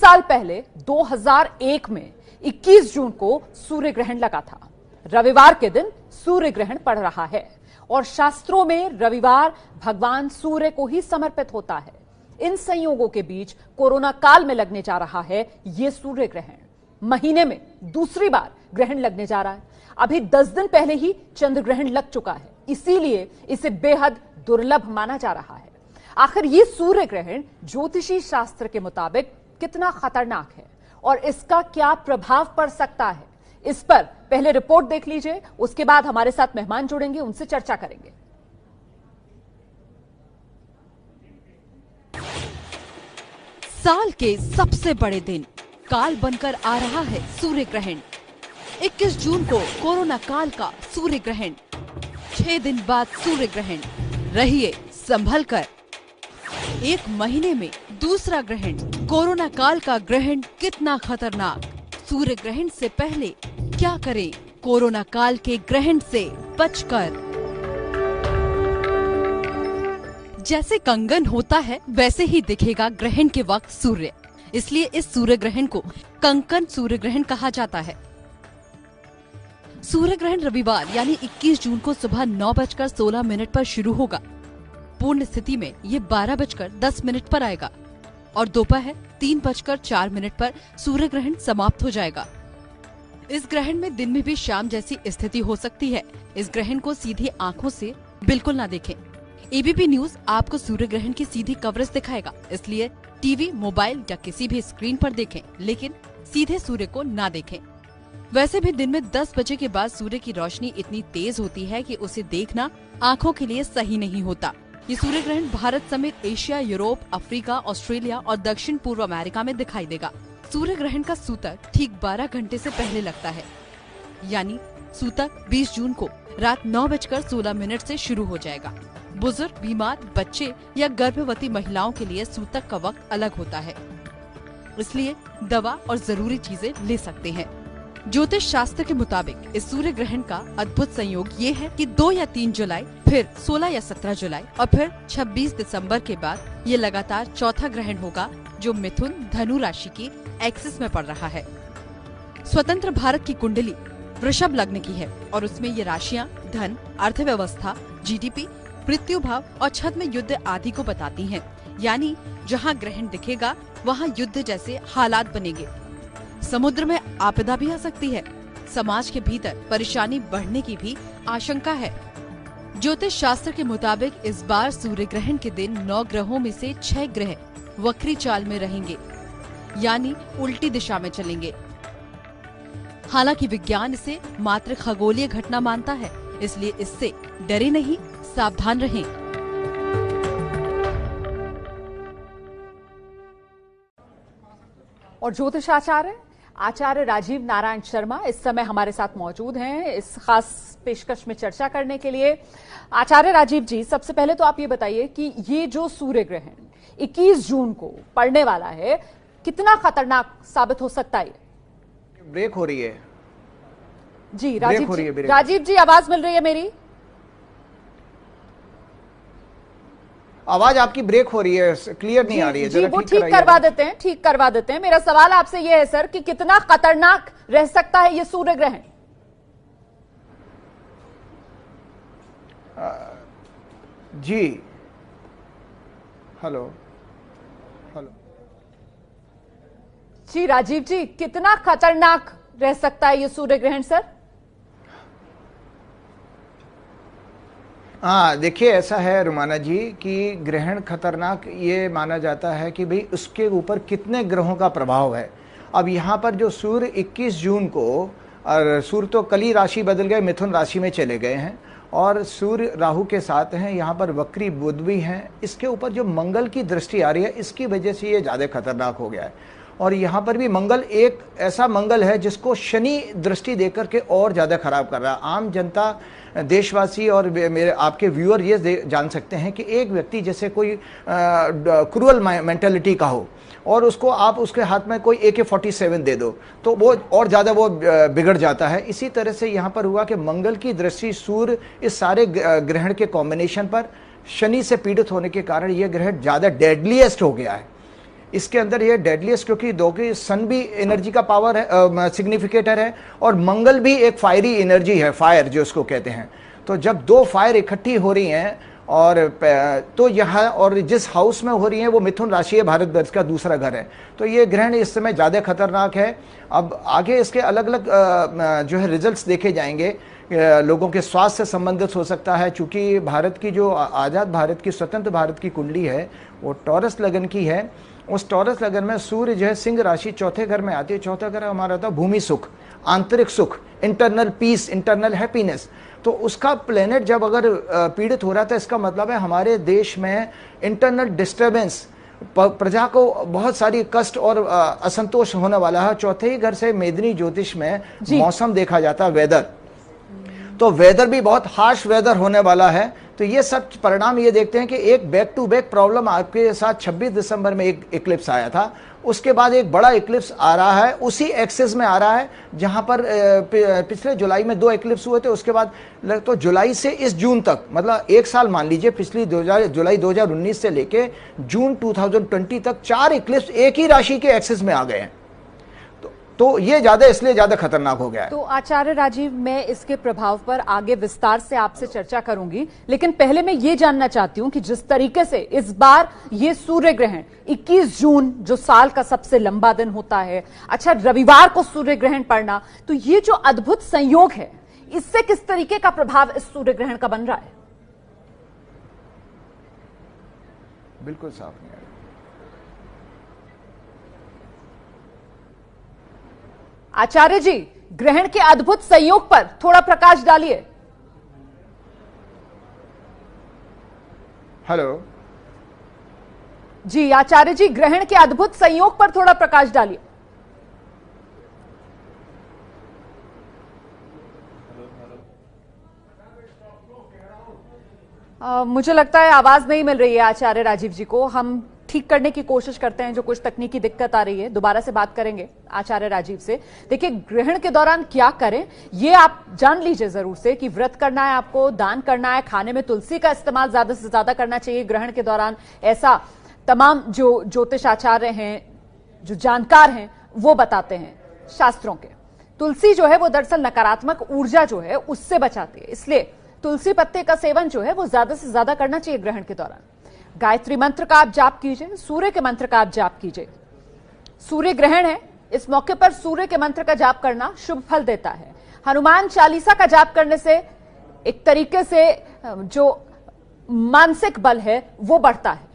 साल पहले 2001 में 21 जून को सूर्य ग्रहण लगा था। रविवार के दिन सूर्य ग्रहण पड़ रहा है और शास्त्रों में रविवार भगवान सूर्य को ही समर्पित होता है। इन संयोगों के बीच कोरोना काल में लगने जा रहा है यह सूर्य ग्रहण। महीने में दूसरी बार ग्रहण लगने जा रहा है। अभी 10 दिन पहले ही चंद्र ग्रहण लग चुका है, इसीलिए इसे बेहद दुर्लभ माना जा रहा है। आखिर ये सूर्य ग्रहण ज्योतिषी शास्त्र के मुताबिक कितना खतरनाक है और इसका क्या प्रभाव पड़ सकता है, इस पर पहले रिपोर्ट देख लीजिए, उसके बाद हमारे साथ मेहमान जुड़ेंगे, उनसे चर्चा करेंगे। साल के सबसे बड़े दिन काल बनकर आ रहा है सूर्य ग्रहण। 21 जून को कोरोना काल का सूर्य ग्रहण, 6 दिन बाद सूर्य ग्रहण। रहिए संभल कर। 1 महीने में दूसरा ग्रहण। कोरोना काल का ग्रहण कितना खतरनाक। सूर्य ग्रहण से पहले क्या करें कोरोना काल के ग्रहण से बचकर। जैसे कंगन होता है वैसे ही दिखेगा ग्रहण के वक्त सूर्य, इसलिए इस सूर्य ग्रहण को कंकन सूर्य ग्रहण कहा जाता है। सूर्य ग्रहण रविवार यानी 21 जून को सुबह 9:16 पर शुरू होगा। पूर्ण स्थिति में ये 12:10 पर आएगा और दोपहर 3:04 पर सूर्य ग्रहण समाप्त हो जाएगा। इस ग्रहण में दिन में भी शाम जैसी स्थिति हो सकती है। इस ग्रहण को सीधी आंखों से बिल्कुल ना देखें। एबीपी न्यूज आपको सूर्य ग्रहण की सीधी कवरेज दिखाएगा, इसलिए टीवी, मोबाइल या किसी भी स्क्रीन पर देखें, लेकिन सीधे सूर्य को ना देखें। वैसे भी दिन में 10 बजे के बाद सूर्य की रोशनी इतनी तेज होती है कि उसे देखना आंखों के लिए सही नहीं होता। ये सूर्य ग्रहण भारत समेत एशिया, यूरोप, अफ्रीका, ऑस्ट्रेलिया और दक्षिण पूर्व अमेरिका में दिखाई देगा। सूर्य ग्रहण का सूतक ठीक 12 घंटे से पहले लगता है, यानी सूतक 20 जून को रात 9:16 से शुरू हो जाएगा। बुजुर्ग, बीमार, बच्चे या गर्भवती महिलाओं के लिए सूतक का वक्त अलग होता है, इसलिए दवा और जरूरी चीजें ले सकते हैं। ज्योतिष शास्त्र के मुताबिक इस सूर्य ग्रहण का अद्भुत संयोग ये है कि 2 या 3 जुलाई, फिर 16 या 17 जुलाई और फिर 26 दिसंबर के बाद ये लगातार चौथा ग्रहण होगा जो मिथुन धनु राशि की एक्सिस में पड़ रहा है। स्वतंत्र भारत की कुंडली वृषभ लग्न की है और उसमें ये राशियां धन, अर्थव्यवस्था, जीडीपी, मृत्यु भाव और छद में युद्ध आदि को बताती हैं। यानी जहां ग्रहण दिखेगा वहां युद्ध जैसे हालात बनेंगे। समुद्र में आपदा भी आ सकती है। समाज के भीतर परेशानी बढ़ने की भी आशंका है। ज्योतिष शास्त्र के मुताबिक इस बार सूर्य ग्रहण के दिन 9 ग्रहों में से 6 ग्रह वक्री चाल में रहेंगे, यानी उल्टी दिशा में चलेंगे। हालांकि विज्ञान इसे मात्र खगोलीय घटना मानता है, इसलिए इससे डरे नहीं, सावधान रहें। और ज्योतिष आचार्य राजीव नारायण शर्मा इस समय हमारे साथ मौजूद हैं इस खास पेशकश में चर्चा करने के लिए। आचार्य राजीव जी, सबसे पहले तो आप ये बताइए कि ये जो सूर्य ग्रहण 21 जून को पड़ने वाला है, कितना खतरनाक साबित हो सकता है? ब्रेक हो रही है जी राजीव जी, आवाज मिल रही है मेरी? आवाज आपकी ब्रेक हो रही है, क्लियर नहीं आ रही है। जी, वो ठीक करवा देते हैं। मेरा सवाल आपसे ये है सर कि कितना खतरनाक रह सकता है ये सूर्य ग्रहण? जी, हेलो जी राजीव जी, कितना खतरनाक रह सकता है ये सूर्य ग्रहण सर? हाँ, देखिए ऐसा है रुमाना जी कि ग्रहण खतरनाक ये माना जाता है कि भाई उसके ऊपर कितने ग्रहों का प्रभाव है। अब यहाँ पर जो सूर्य 21 जून को, और सूर्य तो कल ही राशि बदल गए, मिथुन राशि में चले गए हैं और सूर्य राहु के साथ हैं, यहाँ पर वक्री बुध भी हैं। इसके ऊपर जो मंगल की दृष्टि आ रही है, इसकी वजह से ये ज़्यादा खतरनाक हो गया है। और यहाँ पर भी मंगल एक ऐसा मंगल है जिसको शनि दृष्टि देकर के और ज़्यादा खराब कर रहा है। आम जनता, देशवासी और मेरे आपके व्यूअर ये जान सकते हैं कि एक व्यक्ति जैसे कोई क्रूअल मेंटालिटी का हो और उसको आप उसके हाथ में कोई AK-47 दे दो तो वो और ज़्यादा वो बिगड़ जाता है। इसी तरह से यहाँ पर हुआ कि मंगल की दृष्टि सूर्य इस सारे ग्रहण के कॉम्बिनेशन पर शनि से पीड़ित होने के कारण यह ग्रहण ज़्यादा डेडलीएस्ट हो गया है। इसके अंदर ये डेडलीस्ट, क्योंकि दो की सन भी एनर्जी का पावर है, सिग्निफिकेटर है, और मंगल भी एक फायरी एनर्जी है, फायर जो उसको कहते हैं। तो जब दो फायर इकट्ठी हो रही हैं और तो यहाँ, और जिस हाउस में हो रही है वो मिथुन राशि है, भारतवर्ष का दूसरा घर है, तो ये ग्रहण इस समय ज़्यादा खतरनाक है। अब आगे इसके अलग अलग जो है रिजल्ट्स देखे जाएंगे, लोगों के स्वास्थ्य से संबंधित हो सकता है, क्योंकि भारत की जो आज़ाद भारत की, स्वतंत्र भारत की कुंडली है वो टॉरस लगन की है। उस टॉरस लगन में सूर्य जो है सिंह राशि चौथे घर में आती है। चौथा घर हमारा था भूमि सुख, आंतरिक सुख, इंटरनल पीस, इंटरनल हैप्पीनेस। तो उसका प्लेनेट जब अगर पीड़ित हो रहा था, इसका मतलब है हमारे देश में इंटरनल डिस्टर्बेंस, प्रजा को बहुत सारी कष्ट और असंतोष होने वाला है। चौथे ही घर से मेदिनी ज्योतिष में मौसम देखा जाता है, वेदर, तो वेदर भी बहुत हार्श वेदर होने वाला है। तो ये सब परिणाम ये देखते हैं कि एक बैक टू बैक प्रॉब्लम आपके साथ 26 दिसंबर में एक इक्लिप्स आया था, उसके बाद एक बड़ा इक्लिप्स आ रहा है, उसी एक्सिस में आ रहा है जहां पर पिछले जुलाई में 2 इक्लिप्स हुए थे। उसके बाद तो जुलाई से इस जून तक, मतलब एक साल मान लीजिए, पिछली जुलाई 2019 से लेके जून 2020 तक 4 इक्लिप्स एक ही राशि के एक्सिस में आ गए हैं। तो ये इसलिए ज्यादा खतरनाक हो गया है। तो आचार्य राजीव, मैं इसके प्रभाव पर आगे विस्तार से आपसे चर्चा करूंगी, लेकिन पहले मैं ये जानना चाहती हूं कि जिस तरीके से इस बार ये सूर्य ग्रहण 21 जून, जो साल का सबसे लंबा दिन होता है, अच्छा रविवार को सूर्य ग्रहण पड़ना, तो ये जो अद्भुत संयोग है, इससे किस तरीके का प्रभाव इस सूर्य ग्रहण का बन रहा है? बिल्कुल साफ नहीं। आचार्य जी, ग्रहण के अद्भुत संयोग पर थोड़ा प्रकाश डालिए। हेलो जी आचार्य जी, ग्रहण के अद्भुत संयोग पर थोड़ा प्रकाश डालिए। मुझे लगता है आवाज नहीं मिल रही है आचार्य राजीव जी को। हम ठीक करने की कोशिश करते हैं, जो कुछ तकनीकी दिक्कत आ रही है, दोबारा से बात करेंगे आचार्य राजीव से। देखिए, ग्रहण के दौरान क्या करें ये आप जान लीजिए जरूर से, कि व्रत करना है आपको, दान करना है, खाने में तुलसी का इस्तेमाल ज्यादा से ज्यादा करना चाहिए ग्रहण के दौरान। ऐसा तमाम जो ज्योतिष आचार्य हैं, जो जानकार हैं, वो बताते हैं शास्त्रों के। तुलसी जो है वो दरअसल नकारात्मक ऊर्जा जो है उससे बचाती है, इसलिए तुलसी पत्ते का सेवन जो है वो ज्यादा से ज्यादा करना चाहिए ग्रहण के दौरान। गायत्री मंत्र का आप जाप कीजिए, सूर्य के मंत्र का आप जाप कीजिए। सूर्य ग्रहण है, इस मौके पर सूर्य के मंत्र का जाप करना शुभ फल देता है। हनुमान चालीसा का जाप करने से एक तरीके से जो मानसिक बल है वो बढ़ता है।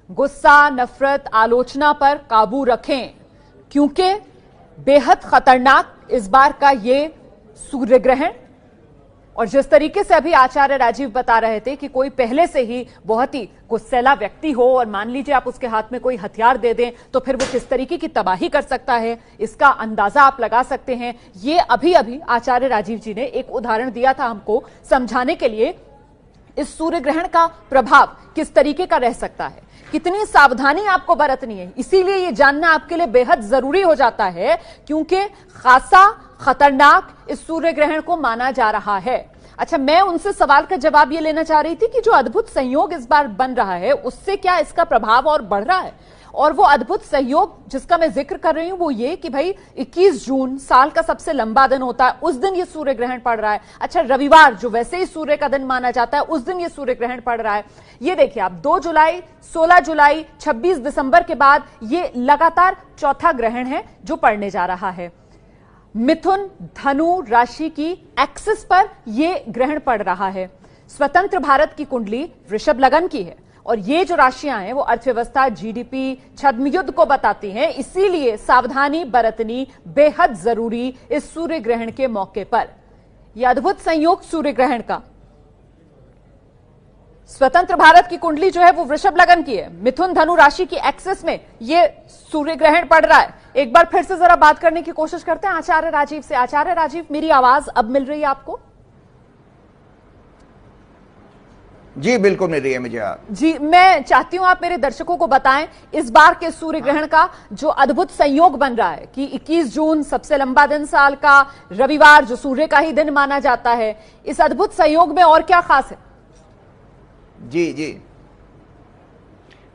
गुस्सा, नफरत, आलोचना पर काबू रखें, क्योंकि बेहद खतरनाक इस बार का ये सूर्य ग्रहण। और जिस तरीके से अभी आचार्य राजीव बता रहे थे कि कोई पहले से ही बहुत ही गुस्सैला व्यक्ति हो और मान लीजिए आप उसके हाथ में कोई हथियार दे दें तो फिर वो किस तरीके की तबाही कर सकता है, इसका अंदाजा आप लगा सकते हैं। ये अभी अभी आचार्य राजीव जी ने एक उदाहरण दिया था हमको समझाने के लिए, इस सूर्य ग्रहण का प्रभाव किस तरीके का रह सकता है, कितनी सावधानी आपको बरतनी है। इसीलिए ये जानना आपके लिए बेहद जरूरी हो जाता है, क्योंकि खासा खतरनाक इस सूर्य ग्रहण को माना जा रहा है। अच्छा, मैं उनसे सवाल का जवाब ये लेना चाह रही थी कि जो अद्भुत संयोग इस बार बन रहा है उससे क्या इसका प्रभाव और बढ़ रहा है। और वो अद्भुत सहयोग जिसका मैं जिक्र कर रही हूं वो ये कि भाई 21 जून साल का सबसे लंबा दिन होता है, उस दिन ये सूर्य ग्रहण पड़ रहा है। अच्छा, रविवार जो वैसे ही सूर्य का दिन माना जाता है, उस दिन ये सूर्य ग्रहण पड़ रहा है। ये देखिए आप, 2 जुलाई, 16 जुलाई, 26 दिसंबर के बाद ये लगातार चौथा ग्रहण है जो पड़ने जा रहा है। मिथुन धनु राशि की एक्सिस पर यह ग्रहण पड़ रहा है। स्वतंत्र भारत की कुंडली वृषभ लगन की है और ये जो राशियां हैं वो अर्थव्यवस्था, जीडीपी, छद्म युद्ध को बताती हैं। इसीलिए सावधानी बरतनी बेहद जरूरी इस सूर्य ग्रहण के मौके पर। यह अद्भुत संयोग सूर्य ग्रहण का, स्वतंत्र भारत की कुंडली जो है वो वृषभ लगन की है, मिथुन धनु राशि की एक्सिस में ये सूर्य ग्रहण पड़ रहा है। एक बार फिर से जरा बात करने की कोशिश करते हैं आचार्य राजीव से। आचार्य राजीव, मेरी आवाज अब मिल रही है आपको? जी बिल्कुल मिल रही है मुझे। जी, मैं चाहती हूं आप मेरे दर्शकों को बताएं इस बार के सूर्य ग्रहण का जो अद्भुत संयोग बन रहा है कि 21 जून सबसे लंबा दिन साल का, रविवार जो सूर्य का ही दिन माना जाता है, इस अद्भुत संयोग में और क्या खास है? जी जी,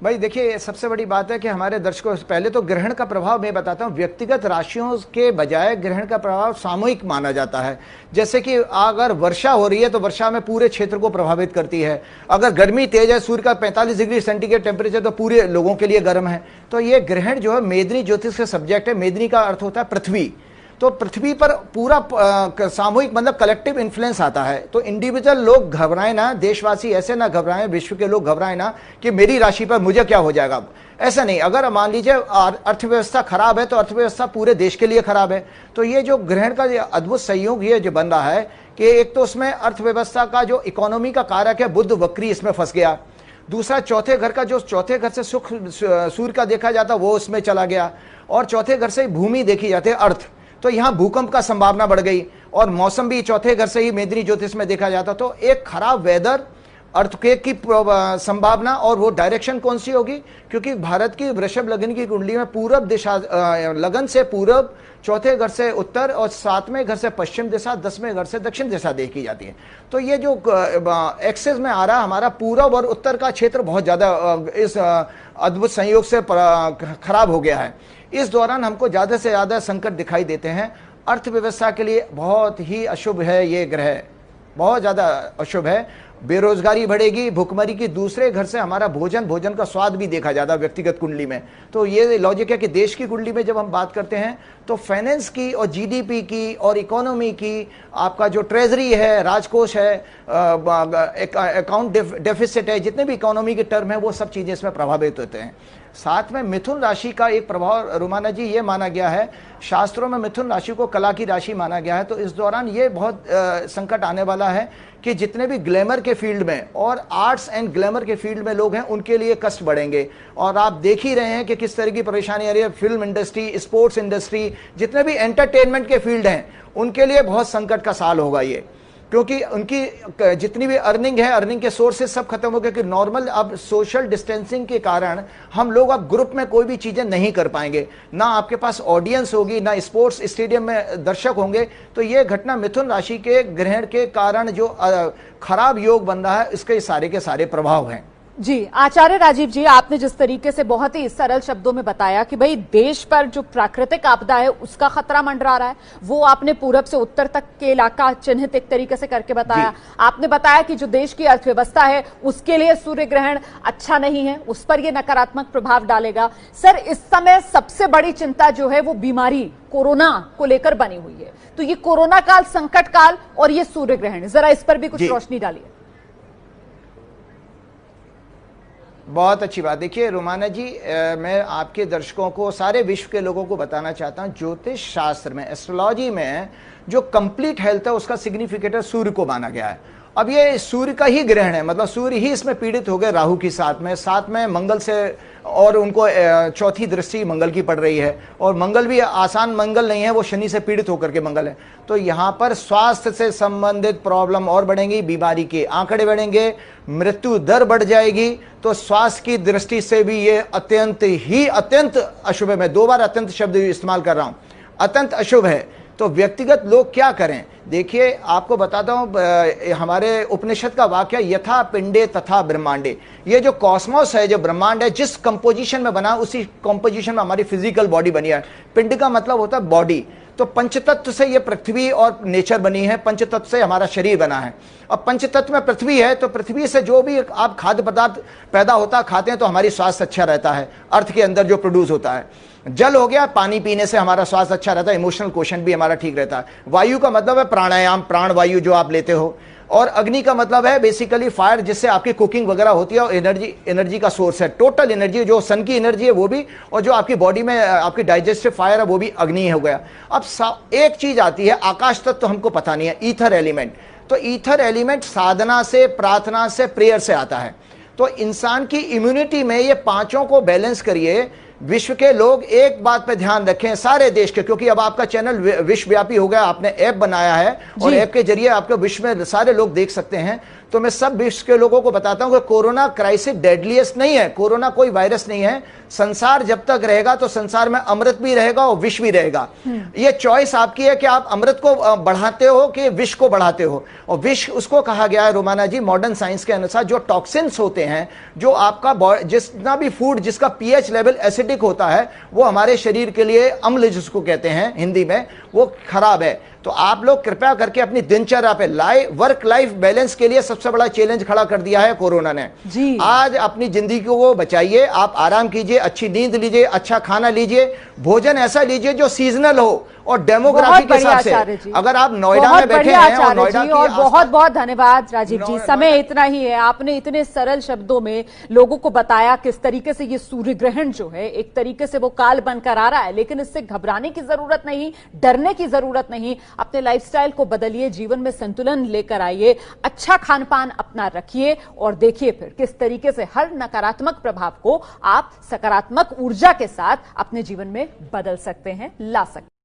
भाई देखिए, सबसे बड़ी बात है कि हमारे दर्शकों, पहले तो ग्रहण का प्रभाव मैं बताता हूँ। व्यक्तिगत राशियों के बजाय ग्रहण का प्रभाव सामूहिक माना जाता है। जैसे कि अगर वर्षा हो रही है तो वर्षा में पूरे क्षेत्र को प्रभावित करती है। अगर गर्मी तेज है, सूर्य का 45 डिग्री सेंटीग्रेड टेम्परेचर, तो पूरे लोगों के लिए गर्म है। तो ये ग्रहण जो है मेदिनी ज्योतिष का सब्जेक्ट है। मेदिनी का अर्थ होता है पृथ्वी। तो पृथ्वी पर पूरा सामूहिक मतलब कलेक्टिव इन्फ्लुएंस आता है। तो इंडिविजुअल लोग घबराएं ना, देशवासी ऐसे ना घबराएं, विश्व के लोग घबराएं ना कि मेरी राशि पर मुझे क्या हो जाएगा। ऐसा नहीं। अगर मान लीजिए अर्थव्यवस्था खराब है तो अर्थव्यवस्था पूरे देश के लिए खराब है। तो ये जो ग्रहण का अद्भुत संयोग ये जो बन रहा है कि एक तो उसमें अर्थव्यवस्था का जो इकोनॉमी का कारक है बुध वक्री इसमें फंस गया। दूसरा, चौथे घर का जो चौथे घर से सुख सूर्य का देखा जाता वो उसमें चला गया। और चौथे घर से भूमि देखी जाती है, अर्थ। तो यहां भूकंप का संभावना बढ़ गई। और मौसम भी चौथे घर से ही मेदिनी ज्योतिष में देखा जाता। तो एक खराब वेदर, अर्थक्वेक की संभावना। और वो डायरेक्शन कौन सी होगी, क्योंकि भारत की वृषभ लगन की कुंडली में पूरब दिशा, लगन से पूरब, चौथे घर से उत्तर और 7वें घर से पश्चिम दिशा, 10वें घर से दक्षिण दिशा देखी जाती है। तो ये जो एक्सेस में आ रहा हमारा पूरब और उत्तर का क्षेत्र बहुत ज्यादा इस अद्भुत संयोग से खराब हो गया है। इस दौरान हमको ज्यादा से ज्यादा संकट दिखाई देते हैं। अर्थव्यवस्था के लिए बहुत ही अशुभ है ये ग्रह, बहुत ज्यादा अशुभ है। बेरोजगारी बढ़ेगी, भुखमरी की। दूसरे घर से हमारा भोजन का स्वाद भी देखा जाता है व्यक्तिगत कुंडली में। तो ये लॉजिक है कि देश की कुंडली में जब हम बात करते हैं तो फाइनेंस की और जीडीपी की और इकोनॉमी की, आपका जो ट्रेजरी है, राजकोष है, अकाउंट डेफिसिट है, जितने भी इकोनॉमी के टर्म है वो सब चीजें इसमें प्रभावित होते हैं। साथ में मिथुन राशि का एक प्रभाव रुमाना जी ये माना गया है, शास्त्रों में मिथुन राशि को कला की राशि माना गया है। तो इस दौरान ये बहुत संकट आने वाला है कि जितने भी ग्लैमर के फील्ड में और आर्ट्स एंड ग्लैमर के फील्ड में लोग हैं उनके लिए कष्ट बढ़ेंगे। और आप देख ही रहे हैं कि किस तरह की परेशानी आ रही है। फिल्म इंडस्ट्री, स्पोर्ट्स इंडस्ट्री, जितने भी एंटरटेनमेंट के फील्ड हैं उनके लिए बहुत संकट का साल होगा ये, क्योंकि उनकी जितनी भी अर्निंग है, अर्निंग के सोर्सेस सब खत्म हो गए। कि नॉर्मल अब सोशल डिस्टेंसिंग के कारण हम लोग अब ग्रुप में कोई भी चीजें नहीं कर पाएंगे, ना आपके पास ऑडियंस होगी, ना स्पोर्ट्स स्टेडियम में दर्शक होंगे। तो ये घटना मिथुन राशि के ग्रहण के कारण जो खराब योग बन रहा है, इसके सारे के सारे प्रभाव हैं। जी, आचार्य राजीव जी, आपने जिस तरीके से बहुत ही सरल शब्दों में बताया कि भाई देश पर जो प्राकृतिक आपदा है उसका खतरा मंडरा रहा है, वो आपने पूरब से उत्तर तक के इलाका चिन्हित एक तरीके से करके बताया। आपने बताया कि जो देश की अर्थव्यवस्था है उसके लिए सूर्य ग्रहण अच्छा नहीं है, उस पर ये नकारात्मक प्रभाव डालेगा। सर, इस समय सबसे बड़ी चिंता जो है वो बीमारी कोरोना को लेकर बनी हुई है। तो ये कोरोना काल, संकट काल और ये सूर्य ग्रहण, जरा इस पर भी कुछ रोशनी डालिए। बहुत अच्छी बात। देखिए रुमाना जी, मैं आपके दर्शकों को, सारे विश्व के लोगों को बताना चाहता हूं, ज्योतिष शास्त्र में, एस्ट्रोलॉजी में जो कंप्लीट हेल्थ है उसका सिग्निफिकेटर सूर्य को माना गया है। अब ये सूर्य का ही ग्रहण है, मतलब सूर्य ही इसमें पीड़ित हो गए राहु की साथ में मंगल से, और उनको चौथी दृष्टि मंगल की पड़ रही है। और मंगल भी आसान मंगल नहीं है, वो शनि से पीड़ित होकर के मंगल है। तो यहाँ पर स्वास्थ्य से संबंधित प्रॉब्लम और बढ़ेंगी, बीमारी के आंकड़े बढ़ेंगे, मृत्यु दर बढ़ जाएगी। तो स्वास्थ्य की दृष्टि से भी ये अत्यंत अशुभ है। मैं 2 बार अत्यंत शब्द इस्तेमाल कर रहा हूं, अत्यंत अशुभ है। तो व्यक्तिगत लोग क्या करें? देखिए, आपको बताता हूं, हमारे उपनिषद का वाक्य, यथा पिंडे तथा ब्रह्मांडे। ये जो कॉस्मोस है, जो ब्रह्मांड है, जिस कंपोजिशन में बना उसी कंपोजिशन में हमारी फिजिकल बॉडी बनी है। पिंड का मतलब होता है बॉडी। तो पंचतत्व से ये पृथ्वी और नेचर बनी है, पंचतत्व से हमारा शरीर बना है। अब पंचतत्व में पृथ्वी है, तो पृथ्वी से जो भी आप खाद्य पदार्थ पैदा होता खाते हैं तो हमारी स्वास्थ्य अच्छा रहता है। अर्थ के अंदर जो प्रोड्यूस होता है, जल हो गया, पानी पीने से हमारा स्वास्थ्य अच्छा रहता है, इमोशनल क्वेश्चन भी हमारा ठीक रहता है। वायु का मतलब है प्राणायाम, प्राण वायु जो आप लेते हो। और अग्नि का मतलब है बेसिकली फायर, जिससे आपकी कुकिंग वगैरह होती है। और एनर्जी का सोर्स है, टोटल एनर्जी, जो सन की एनर्जी है वो भी, और जो आपकी बॉडी में आपकी डाइजेस्टिव फायर है वो भी अग्नि हो गया। अब एक चीज आती है, आकाश तत्व तो हमको पता नहीं है, ईथर एलिमेंट। तो ईथर एलिमेंट साधना से, प्रार्थना से, प्रेयर से आता है। तो इंसान की इम्यूनिटी में ये पांचों को बैलेंस करिए विश्व के लोग एक बात पे ध्यान रखें, सारे देश के, क्योंकि अब आपका चैनल विश्वव्यापी हो गया, आपने ऐप बनाया है और ऐप के जरिए आपके विश्व में सारे लोग देख सकते हैं। तो मैं सब विश्व के लोगों को बताता हूं कि कोरोना क्राइसिस डेडलीस्ट नहीं है, कोरोना कोई वायरस नहीं है। संसार जब तक रहेगा तो संसार में अमृत भी रहेगा और विष भी रहेगा। ये चॉइस आपकी है कि आप अमृत को बढ़ाते हो कि विष को बढ़ाते हो। और विष उसको कहा गया है रोमाना जी, मॉडर्न साइंस के अनुसार जो टॉक्सिन्स होते हैं, जो आपका जितना भी फूड जिसका पीएच लेवल एसिडिक होता है, वो हमारे शरीर के लिए अम्ल जिसको कहते हैं हिंदी में, वो खराब है। तो आप लोग कृपया करके अपनी दिनचर्या पे वर्क लाइफ बैलेंस के लिए सबसे बड़ा चैलेंज खड़ा कर दिया है कोरोना ने जी। आज अपनी जिंदगी को बचाइए, आप आराम कीजिए, अच्छी नींद लीजिए, अच्छा खाना लीजिए, भोजन ऐसा लीजिए जो सीजनल हो और डेमोग्राफी के हिसाब से। अगर आप नोएडा में बैठे हैं और नोएडा की, और बहुत बहुत धन्यवाद राजीव जी, समय इतना ही है। आपने इतने सरल शब्दों में लोगों को बताया किस तरीके से ये सूर्य ग्रहण जो है एक तरीके से वो काल बनकर आ रहा है, लेकिन इससे घबराने की जरूरत नहीं, डरने की जरूरत नहीं। अपने लाइफस्टाइल को बदलिए, जीवन में संतुलन लेकर आइए, अच्छा खान पान अपना रखिए और देखिए फिर किस तरीके से हर नकारात्मक प्रभाव को आप सकारात्मक ऊर्जा के साथ अपने जीवन में बदल सकते हैं, ला सकते हैं।